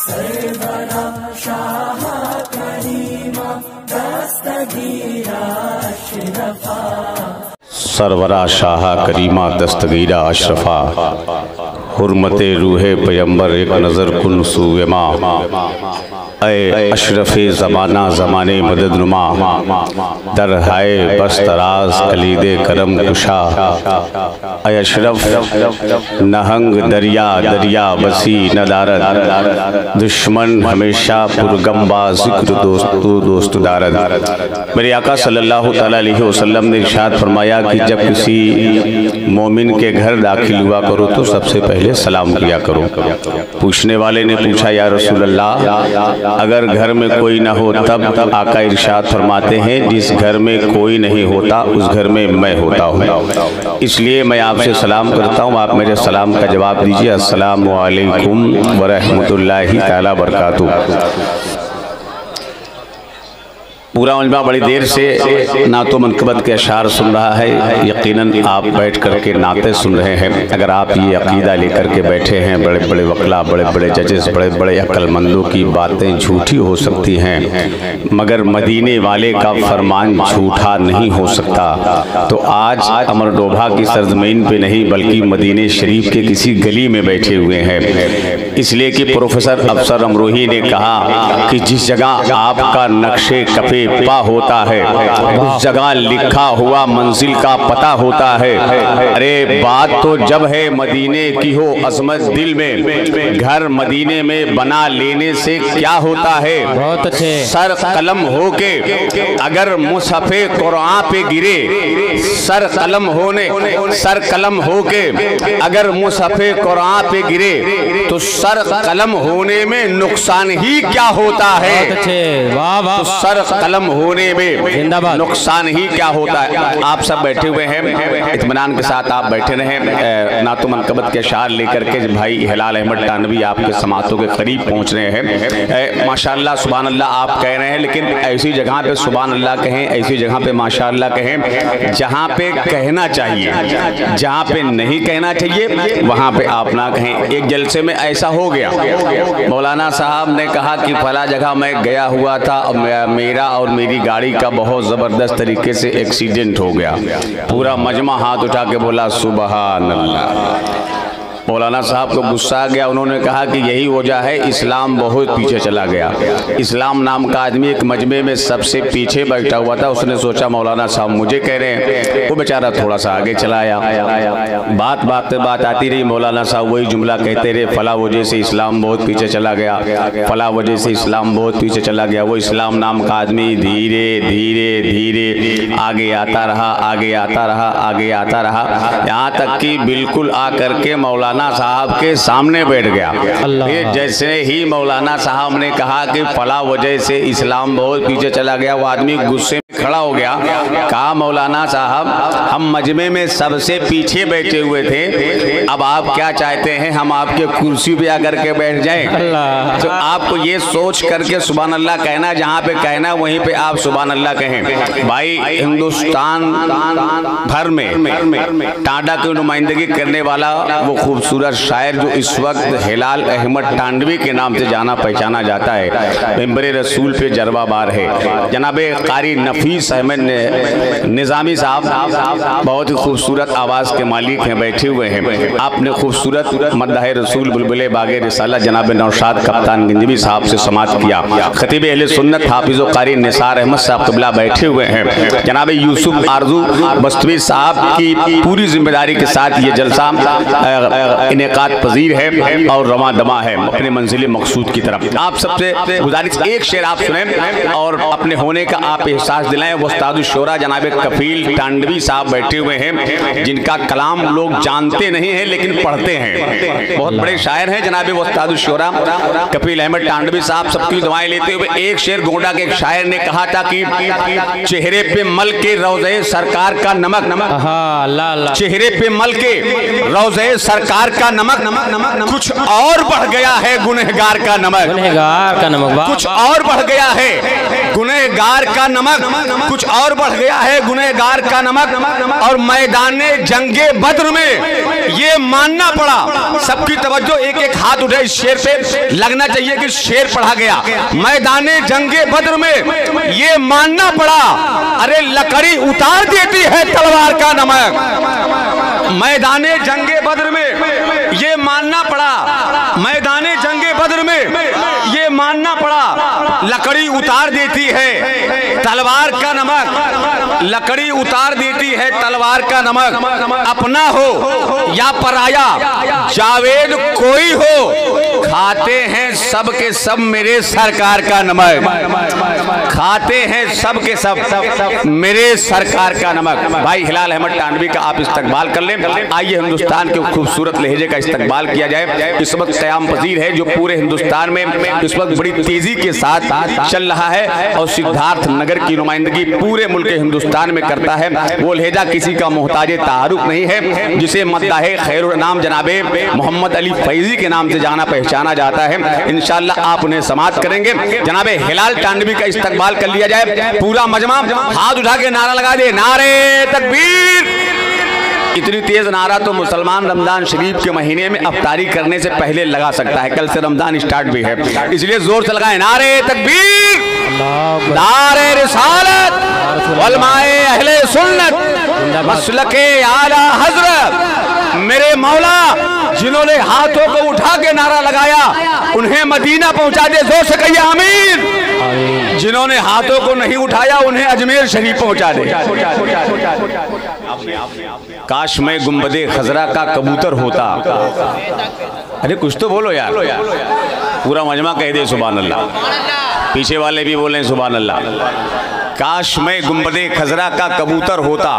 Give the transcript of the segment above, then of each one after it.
सरवरा शाह करीमा दस्तगीरा अशरफा, सरवरा शाह करीमा दस्तगीरा अशरफा, हुर्मते रूहे पैगंबर एक नज़र कुन सुवेमा, ऐ अशरफ़े ज़माना ज़माने मदद नुमा, दर हाय बस तराज कलीदे करम कुशा, ऐ अशरफ नहंग दरिया दरिया बसी नदारद, दुश्मन हमेशा पुरगम्बा ज़िक्र दोस्त दारद। मेरे आका सल्लल्लाहु तआला अलैहि वसल्लम ने इरशाद फरमाया कि जब किसी मोमिन के घर दाखिल हुआ करो तो सबसे पहले सलाम किया करो। पूछने वाले ने पूछा, या रसूल अल्लाह, अगर घर में कोई ना हो तब? आका इरशाद फरमाते हैं, जिस घर में कोई नहीं होता उस घर में मैं होता हूँ, इसलिए मैं आपसे सलाम करता हूँ, आप मेरे सलाम का जवाब दीजिए। अस्सलामु अलैकुम व रहमतुल्लाहि तआला बरकातुहू। पूरा मजमा बड़ी देर से नातो मनकबत के अशार सुन रहा है। यकीनन आप बैठ करके नाते सुन रहे हैं। अगर आप ये अकीदा लेकर के बैठे हैं, बड़े बड़े वकला, बड़े बड़े जजेस, बड़े बड़े अक्लमंदों की बातें झूठी हो सकती हैं, मगर मदीने वाले का फरमान झूठा नहीं हो सकता। तो आज अमर डोभा की सरजमीन पे नहीं बल्कि मदीने शरीफ के किसी गली में बैठे हुए हैं, इसलिए कि प्रोफेसर अफसर अमरोही ने कहा कि जिस जगह आपका नक्शे कफे पा होता है उस जगह लिखा हुआ मंजिल का पता होता है। अरे बात तो जब है मदीने की हो अजमत दिल में, घर मदीने में बना लेने से क्या होता है? बहुत अच्छे। सर कलम हो के अगर मुसफ़े कुरान पे गिरे, सर कलम हो के अगर मुसफ़े कुरान पे गिरे तो सर कलम होने में नुकसान ही क्या होता है? तो सर कलम होने में नुकसान ही क्या होता है? आप सब बैठे हुए हैं, इत्मीनान के साथ आप बैठे रहें। नातो मनकबत के अशार लेकर के भाई हिलाल अहमद तानवी आपके समातों के करीब पहुंच रहे हैं। माशाअल्लाह सुभान अल्लाह आप कह रहे हैं, लेकिन ऐसी जगह पे सुभान अल्लाह कहें, ऐसी जगह पे माशाअल्लाह कहें जहाँ पे कहना चाहिए, जहाँ पे नहीं कहना चाहिए वहाँ पे आप ना कहें। एक जलसे में ऐसा हो गया, मौलाना साहब ने कहा कि फला जगह मैं गया हुआ था, मेरा और मेरी गाड़ी का बहुत ज़बरदस्त तरीके से एक्सीडेंट हो गया। पूरा मजमा हाथ उठा के बोला सुबहान अल्लाह। मौलाना साहब को गुस्सा आ गया, उन्होंने कहा कि यही वजह है इस्लाम बहुत पीछे चला गया। इस्लाम नाम का आदमी एक मजमे में सबसे पीछे बैठा हुआ था, उसने सोचा मौलाना साहब मुझे कह रहे हैं, वो बेचारा थोड़ा सा आगे चला आया। बात पे बात आती रही, मौलाना साहब वही जुमला कहते रहे, फला वजह से इस्लाम बहुत पीछे चला गया, फला वजह से इस्लाम बहुत पीछे चला गया। वो इस्लाम नाम का आदमी धीरे धीरे धीरे आगे आता रहा, आगे आता रहा, आगे आता रहा, यहाँ तक कि बिल्कुल आकर के मौलाना साहब के सामने बैठ गया। जैसे ही मौलाना साहब ने कहा कि फला वजह से इस्लाम बहुत पीछे चला गया, वो आदमी गुस्से में खड़ा हो गया। कहा मौलाना साहब हम मजमे में सबसे पीछे बैठे हुए थे, अब आप क्या चाहते हैं हम आपके कुर्सी पे आकर के बैठ जाएं? तो आपको ये सोच करके सुभान अल्लाह कहना, जहाँ पे कहना वहीं पे आप सुभान अल्लाह कहें। भाई हिंदुस्तान भर में टाडा की नुमाइंदगी करने वाला वो खूबसूरत शायर जो इस वक्त हिलाल अहमद तानवी के नाम से जाना पहचाना जाता है, मेंबर रसूल पे जरबाबार है, जनाबे कारी नफीस अहमद निज़ामी साहब बहुत ही खूबसूरत आवाज़ के मालिक हैं, बैठे हुए हैं। आपने खूबसूरत मद्दाह रसूल बुलबुले बागे रिसाला जनाब नौशाद कप्तान गंजवी साहब से समात किया। खतीब अहले सुन्नत हाफिज़ कारी निसार अहमद साहब क़िबला बैठे हुए हैं। जनाब यूसुफ आरजू बस्तवी साहब की पूरी जिम्मेदारी के साथ ये जलसा इनेकात पजीर है और रवा दमा है अपने मंजिल मकसूद की तरफ। आप सबसे गुजारिश, एक शेर आप सुने और अपने होने का आप एहसास दिलाएं। वस्तादुश शोरा जनाब कफील तानवी साहब बैठे हुए हैं, जिनका कलाम लोग जानते नहीं हैं लेकिन पढ़ते हैं। बहुत बड़े शायर हैं जनाब वस्तादुश शोरा कफील अहमद तानवी साहब, सबकी दुआएं लेते हुए एक शेर गोंडा के एक शायर ने कहा था कि चेहरे पे मल के रोज़े सरकार का नमक, चेहरे पे मल के रोज़े सरकार का नमक, कुछ और बढ़ गया है गुनहगार का नमक, कुछ और बढ़ गया है गुनहगार का नमक कुछ और बढ़ गया है, गुनहगार का नमक। और मैदाने जंगे बद्र में ये मानना पड़ा, सबकी तवज्जो एक एक हाथ उठे इस शेर पे, लगना चाहिए कि शेर पढ़ा गया। मैदाने जंगे बद्र में ये मानना पड़ा, अरे लकड़ी उतार देती है तलवार का नमक। मैदाने जंगे बद्र में ये मानना पड़ा, मैदाने जंगे बद्र में ये मानना पड़ा, लकड़ी उतार देती है तलवार का नमक, लकड़ी उतार देती है तलवार का नमक। अपना हो या पराया, जावेद कोई हो, खाते हैं सब के सब मेरे सरकार का नमक, खाते हैं सब के सब मेरे सरकार का नमक। भाई हिलाल अहमद टांडवी का आप इस्तकबाल कर लें। आइए हिंदुस्तान के खूबसूरत लहजे का इस्तकबाल किया जाए। इस वक्त क़याम पजीर है जो पूरे हिंदुस्तान में इस वक्त बड़ी तेजी के साथ चल रहा है और सिद्धार्थ नगर की नुमाइंदगी पूरे मुल्क हिंदुस्तान में करता है। वो लहजा किसी का मोहताज तारुफ नहीं है, जिसे मद्दाहे खैरुल नाम जनाबे मोहम्मद अली फैजी के नाम से जाना पहचाना जाता है। इंशाअल्लाह आप उन्हें समाअत करेंगे। जनाबे हिलाल टांडवी का इस्तकबाल कर लिया जाए। पूरा मजमा हाथ उठा के नारा लगा दे, नारे तकबीर। इतनी तेज नारा तो मुसलमान रमजान शरीफ के महीने में अफ्तारी करने से पहले लगा सकता है। कल से रमजान स्टार्ट भी है, इसलिए जोर से लगाए, नारे तकबीर, नारे रिसालत, उलमाए अहले सुन्नत, मसलके आला हजरत। मेरे मौला जिन्होंने हाथों को उठा के नारा लगाया उन्हें मदीना पहुंचा दे, जोर से कहिए आमीन। जिन्होंने हाथों को नहीं उठाया उन्हें अजमेर शरीफ पहुंचा दे। काश मैं गुंबदे खजरा का कबूतर होता। अरे कुछ तो बोलो यार, पूरा मजमा कह दे सुभान अल्लाह, पीछे वाले भी बोले सुभान अल्लाह। काश मैं गुंबदे खजरा का कबूतर होता,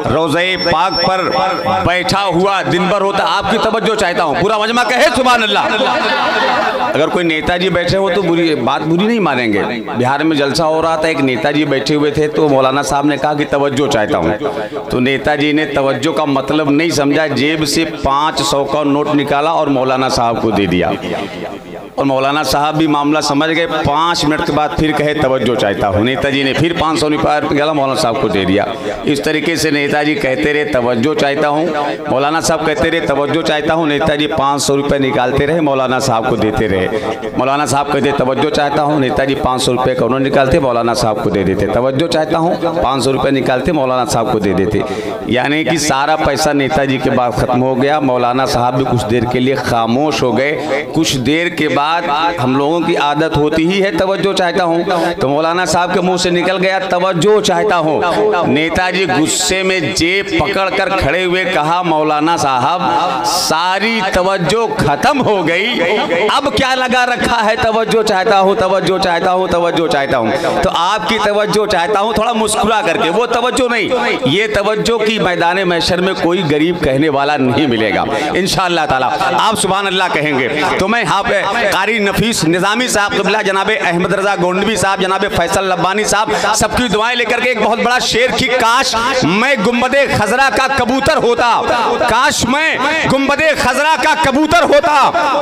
रोज़े पाक पर बैठा हुआ दिन भर होता। आपकी तवज्जो चाहता हूँ, पूरा मजमा कहे सुभान अल्लाह। अगर कोई नेताजी बैठे हो तो बुरी नहीं मानेंगे। बिहार में जलसा हो रहा था, एक नेताजी बैठे हुए थे तो मौलाना साहब ने कहा कि तवज्जो चाहता हूँ, तो नेताजी ने तवज्जो का मतलब नहीं समझा, जेब से 500 का नोट निकाला और मौलाना साहब को दे दिया। और मौलाना साहब भी मामला समझ गए। 5 मिनट के बाद फिर कहे तवज्जो चाहता हूँ, नेताजी ने फिर 500 निकाला मौलाना साहब को दे दिया। इस तरीके से नेताजी कहते रहे तवज्जो चाहता हूँ, मौलाना साहब कहते रहे तवज्जो चाहता हूँ, नेताजी 500 रुपये निकालते रहे, मौलाना साहब को देते रहे। मौलाना साहब कहते तवज्जो चाहता हूँ, नेताजी 500 रुपये का उन्होंने निकालते, मौलाना साहब को दे देते। तवज्जो चाहता हूँ, 500 रुपये निकालते, मौलाना साहब को दे देते। यानी कि सारा पैसा नेताजी के बाद खत्म हो गया। मौलाना साहब भी कुछ देर के लिए खामोश हो गए। कुछ देर के बाद हम लोगों की आदत होती ही है तवज्जो चाहता हूँ, तो मौलाना साहब के मुंह से निकल गया तवज्जो चाहता हूँ। नेताजी गुस्से में जेब पकड़कर खड़े हुए कहा, मौलाना साहब सारी तवज्जो खत्म हो गई, अब क्या लगा रखा है तवज्जो चाहता हूँ, तवज्जो चाहता हूँ, तवज्जो चाहता हूँ। तो आपकी तवज्जो चाहता हूँ थोड़ा मुस्कुरा करके, वो तवज्जो नहीं, ये तवज्जो की मैदान महशर में कोई गरीब कहने वाला नहीं मिलेगा इंशाअल्लाह ताला। आप सुभान अल्लाह कहेंगे तो मैं यहाँ पे कारी नफीस निजामी साहब क़िबला, जनाबे अहमद रजा गोंडवी साहब, जनाबे फैसल रब्बानी साहब, सबकी दुआएं लेकर के एक बहुत बड़ा शेर की, काश मैं गुंबदे खजरा का कबूतर होता, काश मैं गुंबदे खजरा का कबूतर होता,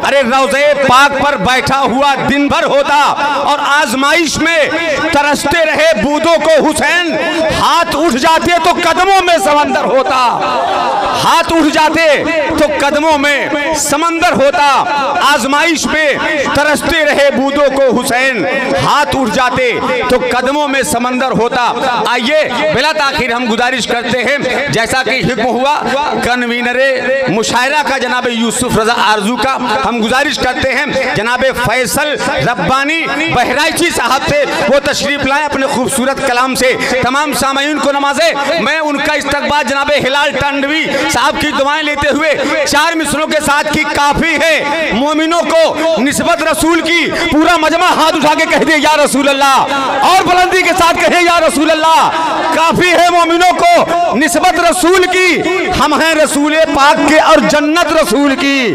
अरे रोज़े पाक पर बैठा हुआ दिन भर होता और आजमाइश में तरसते रहे बूदों को हुसैन, हाथ उठ जाते तो कदमों में समंदर होता, हाथ उठ जाते तो कदमों में समंदर होता। आजमाइश में तरसते रहे बूदों को हुसैन, हाथ उठ जाते तो कदमों में समंदर होता। आइए बिला ताखिर हम गुजारिश करते हैं, जैसा कि हिक्म हुआ कन्वीनरे मुशायरा का जनाब यूसुफ रजा आरजू का, हम गुजारिश करते हैं जनाब फैसल रब्बानी बहराइची साहब से वो तशरीफ लाएं अपने खूबसूरत कलाम से, तमाम सामाईन को नवाजे। मैं उनका इस्तकबाल जनाब हिलाल टांडवी साहब की दुआएं लेते हुए 4 मिसरों के साथ की काफी है मोमिनों को निस्बत रसूल की, पूरा मजमा हाथ उठा के कह दे या रसूल अल्लाह, और बुलंदी के साथ कहे या रसूल अल्लाह। काफी है मोमिनों को निस्बत रसूल की, हम हैं रसूल पाक के और जन्नत रसूल की।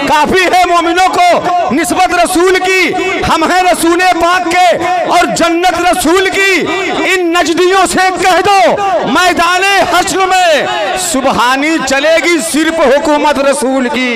काफी है मोमिनों को निस्बत रसूल की, हम हैं रसूल पाक के और जन्नत रसूल की। इन नजदियों से कह दो मैदाने हश्र में सुबहानी चलेगी सिर्फ हुकूमत रसूल की।